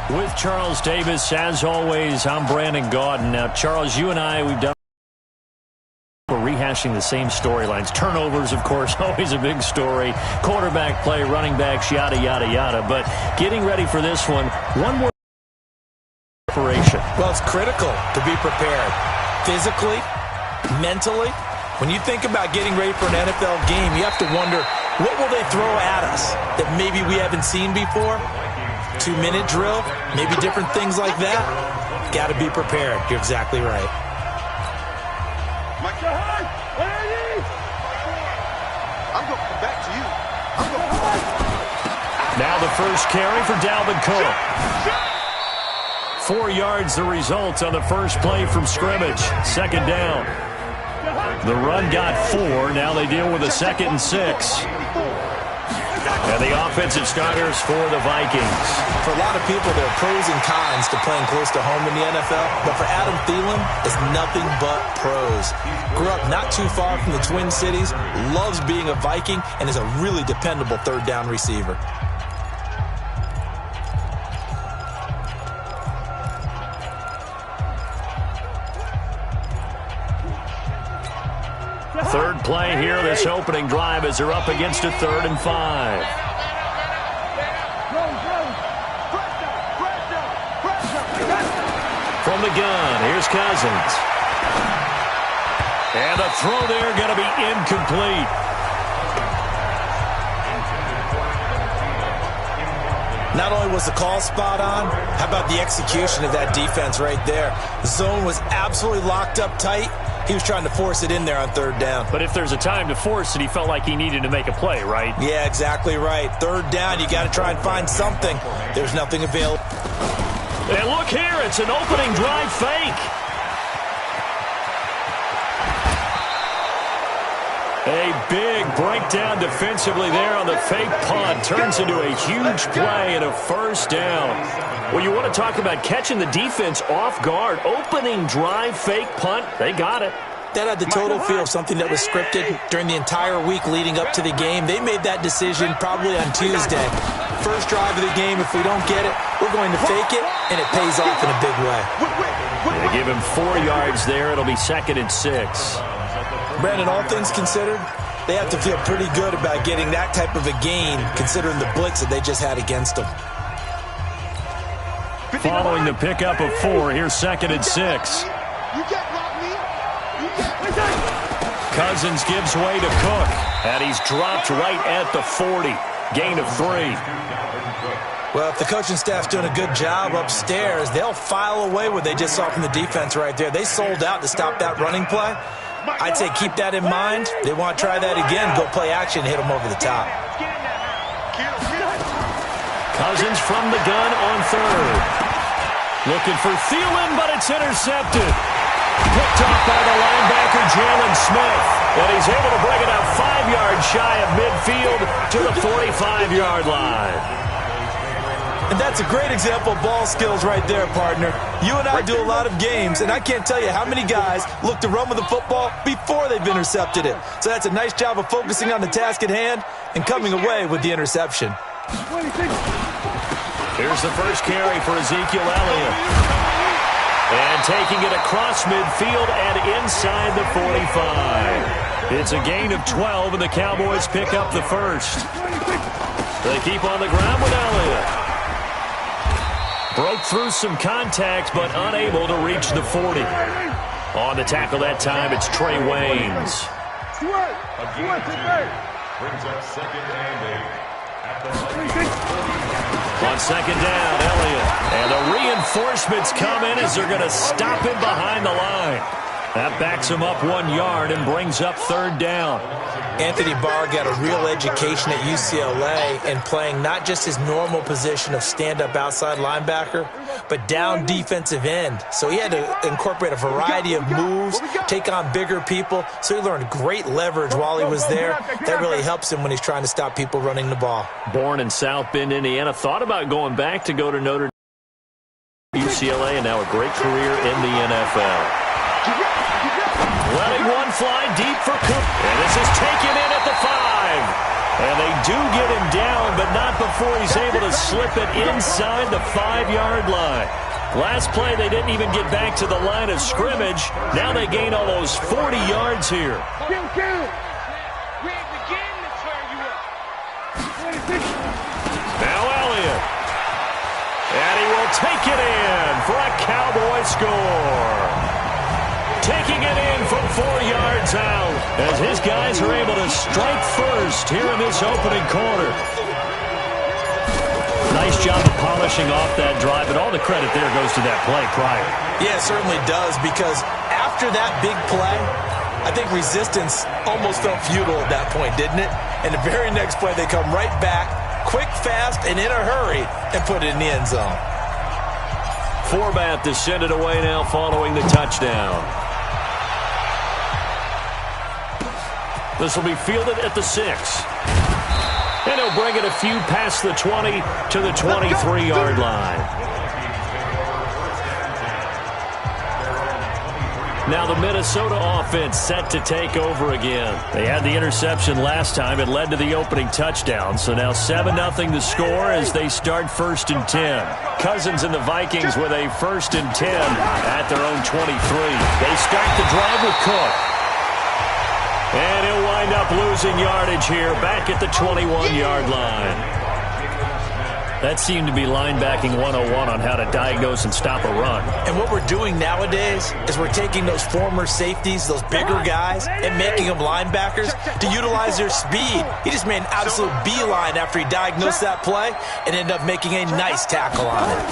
With Charles Davis, as always, I'm Brandon Gaudin. Now, Charles, you and I, we've done rehashing the same storylines. Turnovers, of course, always a big story. Quarterback play, running backs, yada, yada, yada. But getting ready for this one more preparation. Well, it's critical to be prepared. Physically, mentally. When you think about getting ready for an NFL game, you have to wonder, what will they throw at us that maybe we haven't seen before? 2-minute drill, maybe different things like that. Got to be prepared. You're exactly right. Now the first carry for Dalvin Cook. 4 yards the result on the first play from scrimmage. Second down. The run got 4. Now they deal with a 2nd and 6. And the offensive starters for the Vikings. For a lot of people, there are pros and cons to playing close to home in the NFL. But for Adam Thielen, it's nothing but pros. Grew up not too far from the Twin Cities, loves being a Viking, and is a really dependable third down receiver. Third play here, this opening drive, as they're up against a 3rd and 5. From the gun, here's Cousins. And a throw there going to be incomplete. Not only was the call spot on, how about the execution of that defense right there? The zone was absolutely locked up tight. He was trying to force it in there on 3rd down. But if there's a time to force it, he felt like he needed to make a play, right? Yeah, exactly right. 3rd down, you got to try and find something. There's nothing available. And look here, it's an opening drive fake. A big breakdown defensively there on the fake punt. Turns into a huge play and a first down. Well, you want to talk about catching the defense off guard. Opening drive, fake punt. They got it. That had the total feel of something that was scripted during the entire week leading up to the game. They made that decision probably on Tuesday. First drive of the game, if we don't get it, we're going to fake it, and it pays off in a big way. They give him 4 yards there. It'll be 2nd and 6. Brandon, all things considered, they have to feel pretty good about getting that type of a gain, considering the blitz that they just had against them. Following the pickup of 4, here's 2nd and 6. Cousins gives way to Cook, and he's dropped right at the 40. Gain of 3. Well, if the coaching staff's doing a good job upstairs, they'll file away what they just saw from the defense right there. They sold out to stop that running play. I'd say keep that in mind. They want to try that again, go play action, hit them over the top. Cousins from the gun on 3rd. Looking for Thielen, but it's intercepted. Picked off by the linebacker, Jalen Smith. And he's able to bring it out 5 yards shy of midfield to the 45-yard line. And that's a great example of ball skills right there, partner. You and I do a lot of games, and I can't tell you how many guys look to run with the football before they've intercepted it. So that's a nice job of focusing on the task at hand and coming away with the interception. Here's the first carry for Ezekiel Elliott. And taking it across midfield and inside the 45. It's a gain of 12, and the Cowboys pick up the first. They keep on the ground with Elliott. Broke through some contact, but unable to reach the 40. On the tackle that time, it's Trey Waynes. Brings up 2nd and 8. On 2nd down, Elliott. And the reinforcements come in as they're going to stop him behind the line. That backs him up 1 yard and brings up 3rd down. Anthony Barr got a real education at UCLA in playing not just his normal position of stand-up outside linebacker, but down defensive end. So he had to incorporate a variety of moves, take on bigger people. So he learned great leverage while he was there. That really helps him when he's trying to stop people running the ball. Born in South Bend, Indiana, thought about going back to go to Notre Dame, UCLA, and now a great career in the NFL. Letting one fly deep for Cook. And this is taken in at the 5. And they do get him down, but not before he's able to slip it inside the 5-yard line. Last play, they didn't even get back to the line of scrimmage. Now they gain almost 40 yards here. Now Elliott. And he will take it in for a Cowboy score. Taking it in from 4 yards out as his guys are able to strike first here in this opening quarter. Nice job of polishing off that drive, and all the credit there goes to that play prior. Yeah, it certainly does, because after that big play, I think resistance almost felt futile at that point, didn't it? And the very next play, they come right back, quick, fast, and in a hurry, and put it in the end zone. Forbath to send it away now following the touchdown. This will be fielded at the 6. And he'll bring it a few past the 20 to the 23-yard line. Now the Minnesota offense set to take over again. They had the interception last time. It led to the opening touchdown. So now 7-0 the score as they start 1st and 10. Cousins and the Vikings with a 1st and 10 at their own 23. They start the drive with Cook. And he'll wind up losing yardage here back at the 21-yard line. That seemed to be linebacking 101 on how to diagnose and stop a run. And what we're doing nowadays is we're taking those former safeties, those bigger guys, and making them linebackers to utilize their speed. He just made an absolute beeline after he diagnosed that play and ended up making a nice tackle on it.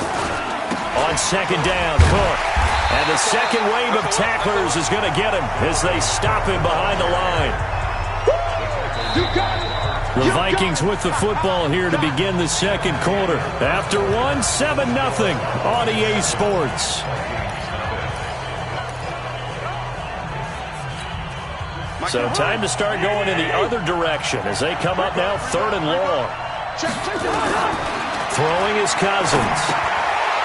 On 2nd down, Cook. And the second wave of tacklers is going to get him as they stop him behind the line. The Vikings with the football here to begin the second quarter. After 7-0 on EA Sports. So time to start going in the other direction as they come up now 3rd and long. Throwing is Cousins.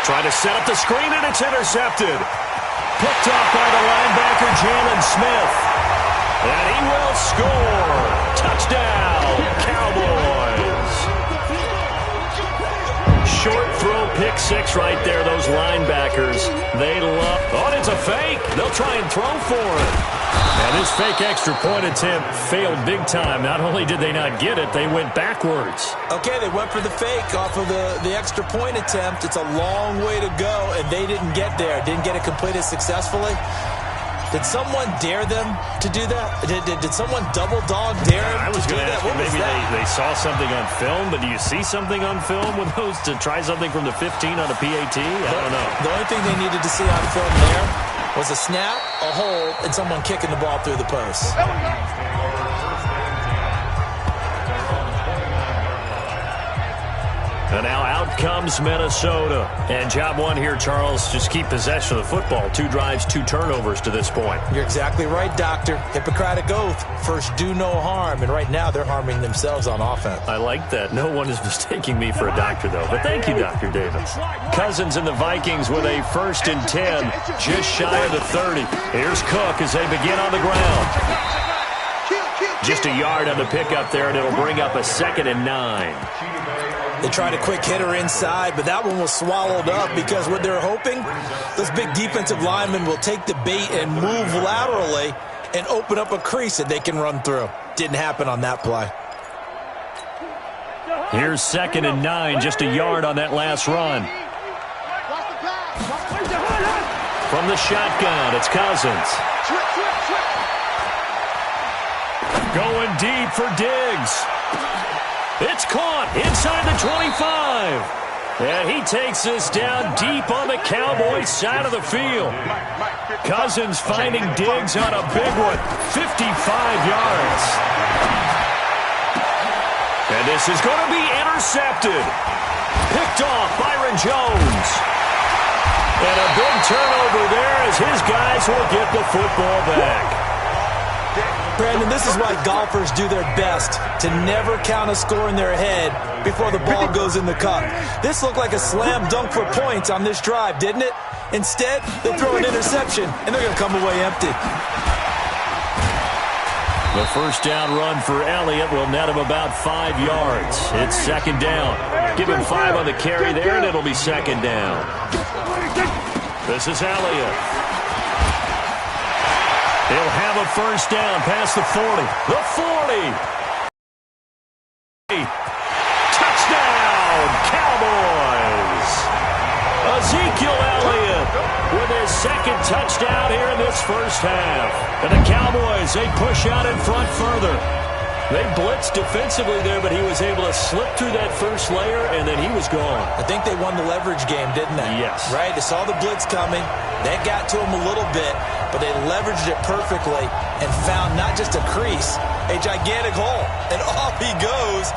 Trying to set up the screen, and it's intercepted. Picked off by the linebacker, Jalen Smith. And he will score. Touchdown, Cowboys. Short throw, pick 6 right there, those linebackers. They love. Oh, it's a fake. They'll try and throw for it. And this fake extra point attempt failed big time. Not only did they not get it, they went backwards. Okay, they went for the fake off of the extra point attempt. It's a long way to go, and they didn't get there. Didn't get it completed successfully. Did someone dare them to do that? Did someone double dog dare them I was to do going to that? ask you, maybe they saw something on film, but do you see something on film with those to try something from the 15 on a PAT? I don't know. The only thing they needed to see on film there was a snap, a hold, and someone kicking the ball through the post. And now out comes Minnesota. And job one here, Charles, just keep possession of the football. 2 drives, 2 turnovers to this point. You're exactly right, Doctor. Hippocratic oath. First, do no harm. And right now, they're harming themselves on offense. I like that. No one is mistaking me for a doctor, though. But thank you, Dr. Davis. Cousins and the Vikings with a 1st and 10, just shy of the 30. Here's Cook as they begin on the ground. Just a yard on the pickup there, and it'll bring up a 2nd and 9. They tried a quick hitter inside, but that one was swallowed up because what they're hoping, those big defensive linemen will take the bait and move laterally and open up a crease that they can run through. Didn't happen on that play. Here's 2nd and 9, just a yard on that last run. From the shotgun, it's Cousins. Going deep for Diggs. It's caught inside the 25. And he takes this down deep on the Cowboys side of the field. Cousins finding Diggs on a big one, 55 yards. And this is going to be intercepted. Picked off Byron Jones. And a big turnover there as his guys will get the football back. Brandon, this is why golfers do their best to never count a score in their head before the ball goes in the cup. This looked like a slam dunk for points on this drive, didn't it? Instead, they throw an interception, and they're going to come away empty. The first down run for Elliott will net him about 5 yards. It's second down. Give him 5 on the carry there, and it'll be second down. This is Elliott. He'll have a first down past the 40. The 40. Touchdown, Cowboys. Ezekiel Elliott with his second touchdown here in this first half. And the Cowboys, they push out in front further. They blitzed defensively there, but he was able to slip through that first layer, and then he was gone. I think they won the leverage game, didn't they? Yes. Right? They saw the blitz coming. That got to him a little bit, but they leveraged it perfectly and found not just a crease, a gigantic hole. And off he goes